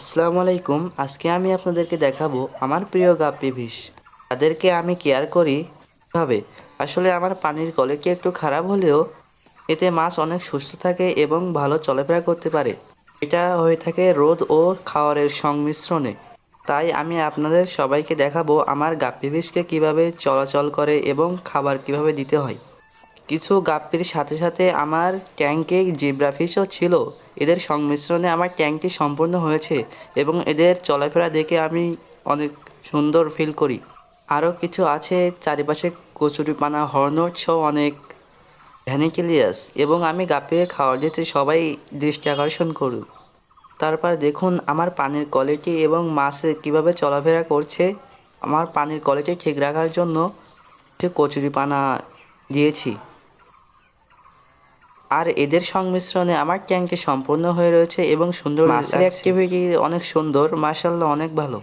আসসালামু আলাইকুম। আজকে আমি আপনাদেরকে দেখাবো আমার প্রিয় গাপ্পি ফিশ। তাদেরকে আমি কেয়ার করি ভাবে। আসলে আমার পানির কোয়ালিটি একটু খারাপ হলেও এতে মাছ অনেক সুস্থ থাকে এবং ভালো চলাফেরা করতে পারে। এটা হয়ে থাকে রোদ ও খাওয়ারের সংমিশ্রণে। তাই আমি আপনাদের সবাইকে দেখাবো আমার গাপ্পি ফিশকে কীভাবে চলাচল করে এবং খাবার কিভাবে দিতে হয়। কিছু গাপ্পির সাথে সাথে আমার ট্যাঙ্কে জিব্রা ফিশও ছিল। এদের সংমিশ্রণে আমার ট্যাঙ্কটি সম্পূর্ণ হয়েছে এবং এদের চলাফেরা দেখে আমি অনেক সুন্দর ফিল করি। আরও কিছু আছে চারিপাশে কচুরিপানা হর্নট সহ অনেক ভ্যানিকিলিয়াস এবং আমি গাপ্পিকে খাওয়ার দিতে সবাই দৃষ্টি আকর্ষণ করি। তারপর দেখুন আমার পানির কোয়ালিটি এবং মাছে কীভাবে চলাফেরা করছে। আমার পানির কোয়ালিটি ঠিক রাখার জন্য যে কচুরিপানা দিয়েছি আর এদের সংমিশ্রণে আমার ট্যাঙ্কটি সম্পূর্ণ হয়ে রয়েছে এবং সুন্দর মাছের অ্যাক্টিভিটি অনেক সুন্দর, মাশাআল্লাহ অনেক ভালো।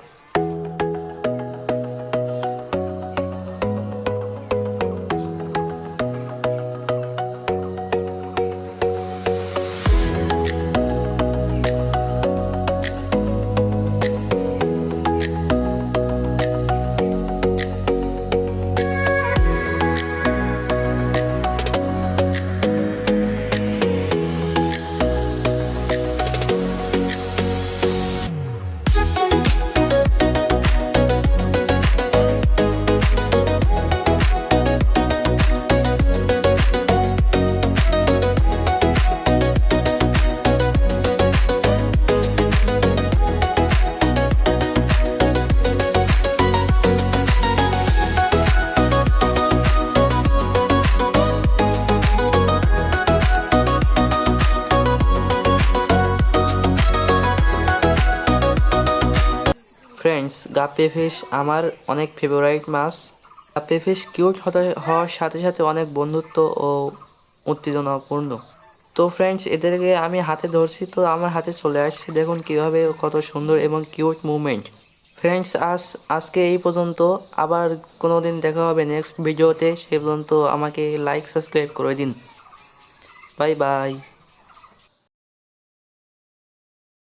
ফ্রেন্ডস, গাপ্পি ফিশ আমার অনেক ফেভারিট মাছ। গাপ্পি ফিশ কিউট হওয়ার সাথে সাথে অনেক বন্ধুত্ব ও উত্তেজনাপূর্ণ। তো ফ্রেন্ডস, এদেরকে আমি হাতে ধরছি তো আমার হাতে চলে আসছে, দেখুন কিভাবে কত সুন্দর এবং কিউট মুভমেন্ট। ফ্রেন্ডস, আজকে এই পর্যন্ত। আবার কোনো দিন দেখা হবে নেক্সট ভিডিওতে। সেই পর্যন্ত আমাকে লাইক সাবস্ক্রাইব করে দিন। Bye bye.